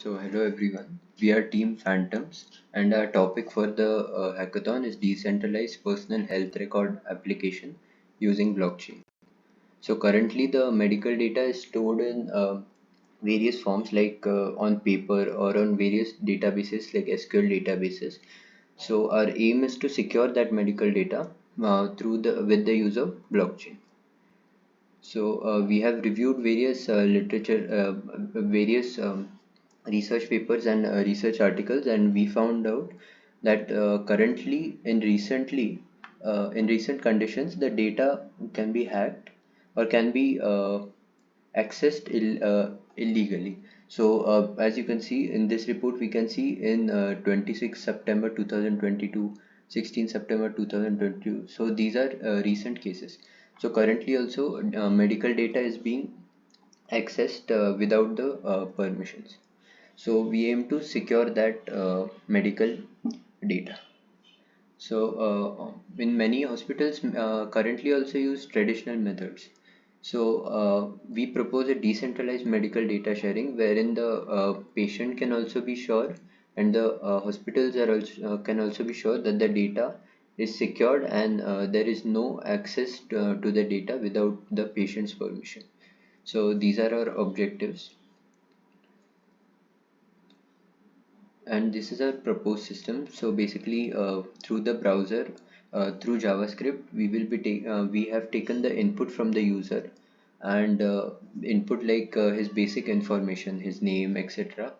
So hello everyone, we are Team Phantoms and our topic for the hackathon is decentralized personal health record application using blockchain. So currently the medical data is stored in various forms like on paper or on various databases like SQL databases. So our aim is to secure that medical data through the with the use of blockchain. So we have reviewed various research papers and research articles, and we found out that in recent conditions, the data can be hacked or can be accessed illegally. So as you can see in this report, we can see in 26 September 2022, 16 September 2022. So these are recent cases. So currently also medical data is being accessed without the permissions. So we aim to secure that medical data. So in many hospitals currently also use traditional methods. So we propose a decentralized medical data sharing wherein the patient can also be sure and the hospitals are also, can also be sure that the data is secured and there is no access to the data without the patient's permission. So these are our objectives, and this is our proposed system. So basically through the browser, through JavaScript, we have taken the input from the user and input like his basic information, his name, etc.,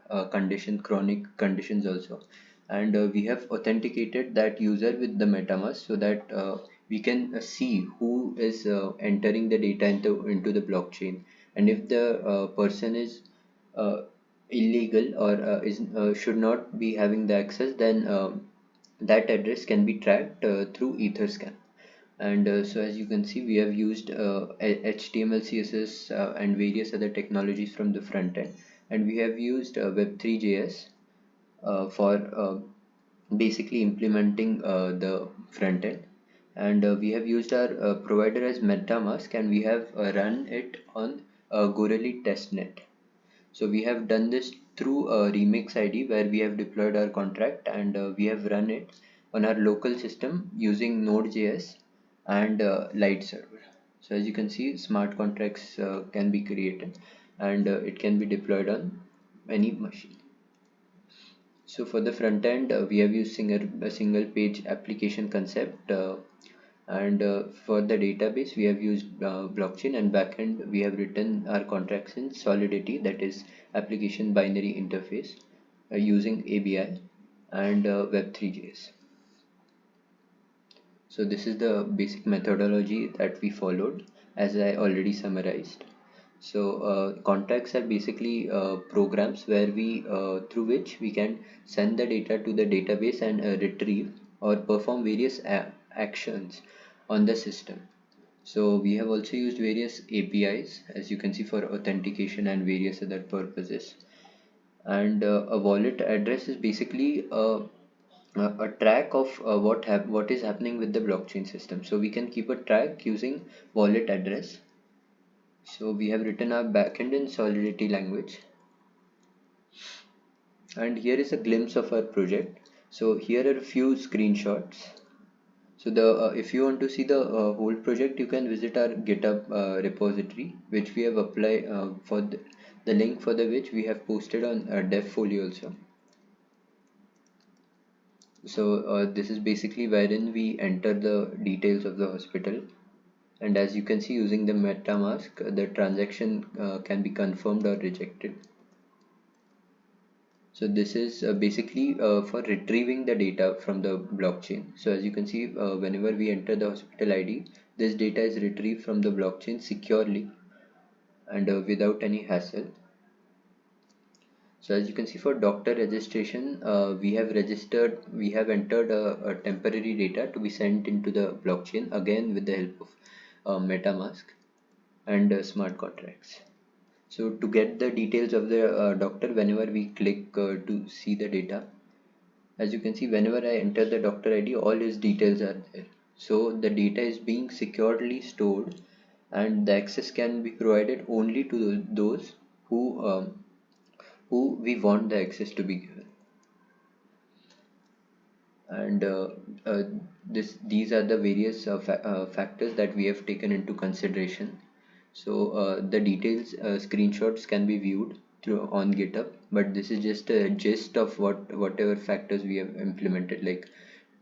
chronic conditions also, and we have authenticated that user with the MetaMask so that we can see who is entering the data into the blockchain, and if the person is uh, illegal or is should not be having the access, then that address can be tracked through Etherscan. And so as you can see, we have used HTML, CSS, and various other technologies from the front end, and we have used Web3.js for basically implementing the front end. And we have used our provider as MetaMask, and we have run it on Gorilla testnet. So we have done this through a Remix ID where we have deployed our contract, and we have run it on our local system using Node.js and Light server. So as you can see, smart contracts can be created and it can be deployed on any machine. So for the front end, we have used a single page application concept, and for the database, we have used blockchain, and backend we have written our contracts in Solidity, that is application binary interface, using ABI and Web3.js. So this is the basic methodology that we followed, as I already summarized. So contracts are basically programs where we through which we can send the data to the database and retrieve or perform various actions on the system. So we have also used various APIs, as you can see, for authentication and various other purposes. And a wallet address is basically a track of what is happening with the blockchain system. So we can keep a track using wallet address. So we have written our backend in Solidity language, and here is a glimpse of our project. So here are a few screenshots. So the if you want to see the whole project, you can visit our GitHub repository, which we have applied for the link for the which we have posted on dev folio also. So this is basically wherein we enter the details of the hospital, and as you can see, using the MetaMask, the transaction can be confirmed or rejected. So this is basically for retrieving the data from the blockchain. So as you can see, whenever we enter the hospital ID, this data is retrieved from the blockchain securely and without any hassle. So as you can see, for doctor registration, we have entered a temporary data to be sent into the blockchain, again with the help of MetaMask and smart contracts. So to get the details of the doctor, whenever we click to see the data, as you can see, whenever I enter the doctor ID, all his details are there. So the data is being securely stored, and the access can be provided only to those who who we want the access to be given. And uh, these are the various factors that we have taken into consideration. So the details screenshots can be viewed through on GitHub, but this is just a gist of whatever factors we have implemented, like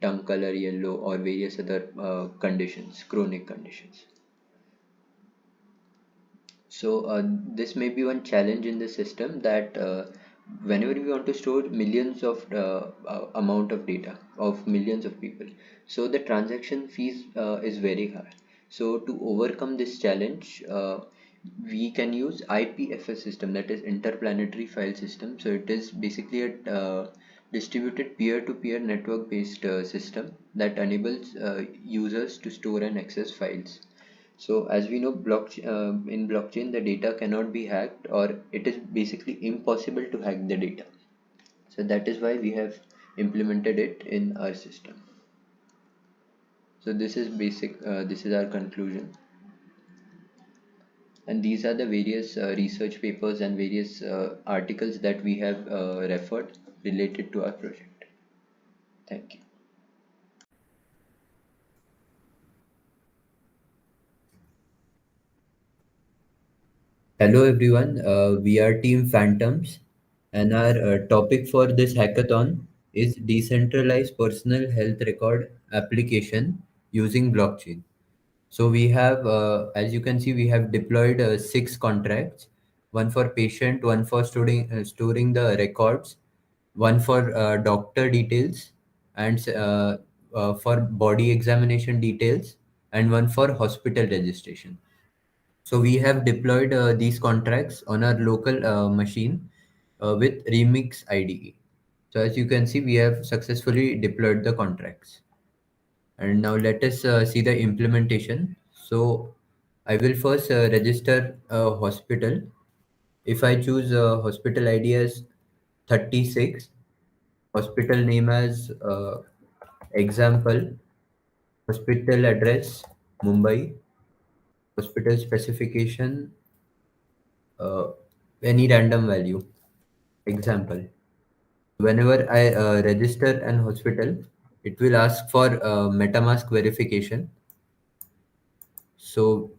tongue color yellow or various other conditions, chronic conditions. So this may be one challenge in the system, that whenever we want to store millions of amount of data of millions of people, so the transaction fees is very high. So to overcome this challenge, we can use IPFS system, that is interplanetary file system. So it is basically a distributed peer-to-peer network-based system that enables users to store and access files. So as we know, in blockchain, the data cannot be hacked, or it is basically impossible to hack the data. So that is why we have implemented it in our system. So this is basic. This is our conclusion, and these are the various research papers and various articles that we have referred related to our project. Thank you. Hello everyone, we are Team Phantoms, and our topic for this hackathon is decentralized personal health record application using blockchain. So we have, as you can see, we have deployed 6 contracts: one for patient, one for storing the records, one for doctor details, and for body examination details, and one for hospital registration. So we have deployed these contracts on our local machine with Remix IDE. So as you can see, we have successfully deployed the contracts. And now let us see the implementation. So I will first register a hospital. If I choose hospital ID as 36, hospital name as example, hospital address Mumbai, hospital specification, uh, any random value, example. Whenever I register an hospital, it will ask for MetaMask verification. So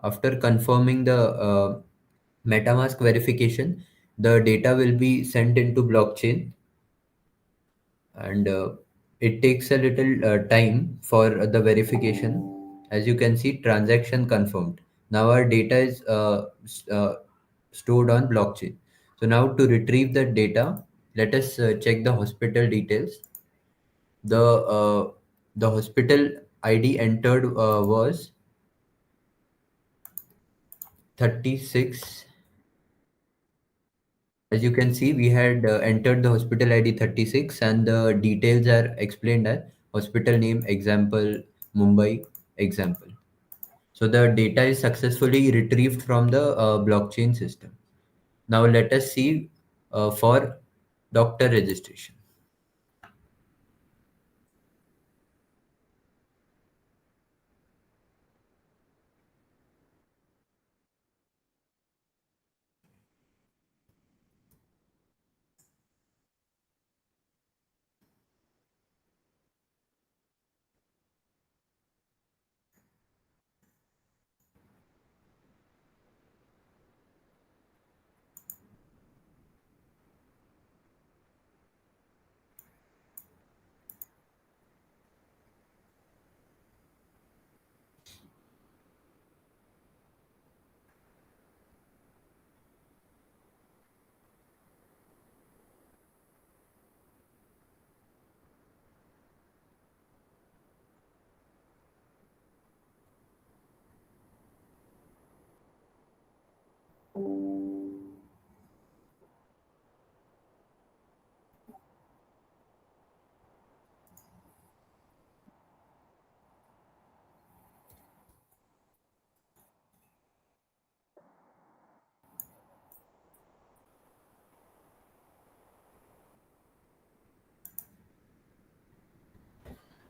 after confirming the MetaMask verification, the data will be sent into blockchain, and it takes a little time for the verification. As you can see, transaction confirmed. Now our data is stored on blockchain. So now to retrieve that data, let us check the hospital details. The hospital ID entered was 36. As you can see, we had entered the hospital ID 36, and the details are explained as hospital name example Mumbai example. So the data is successfully retrieved from the blockchain system. Now let us see for doctor registration.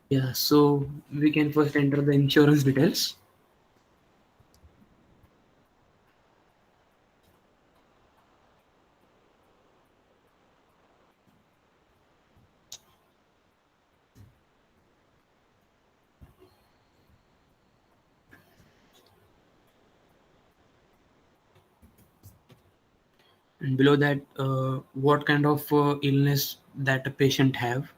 Yeah, so we can first enter the insurance details. and below that, what kind of illness that a patient have.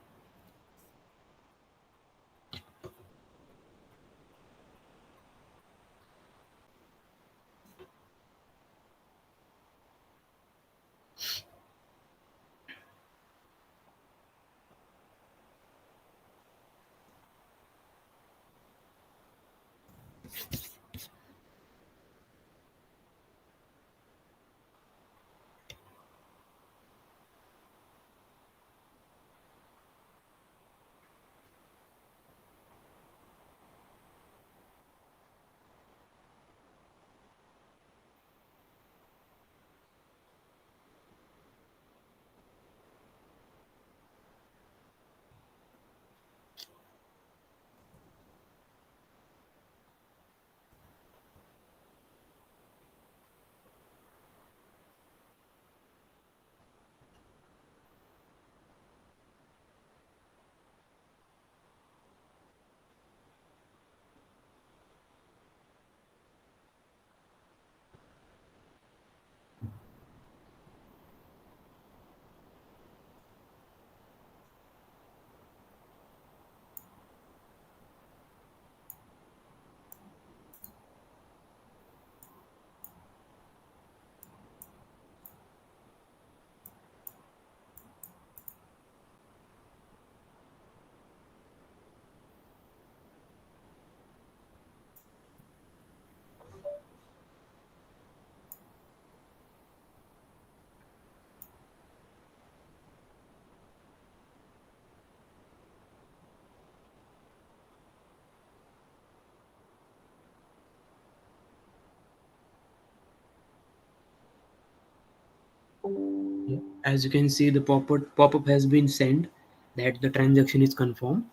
Yeah. As you can see, the pop-up has been sent that the transaction is confirmed.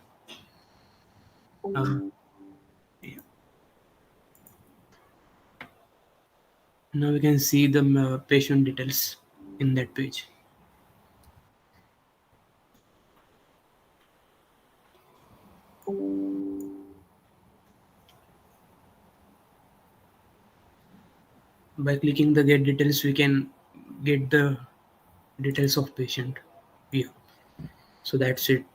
Um, yeah. Now we can see the patient details in that page. By clicking the get details, we can get the details of patient. Yeah. So that's it.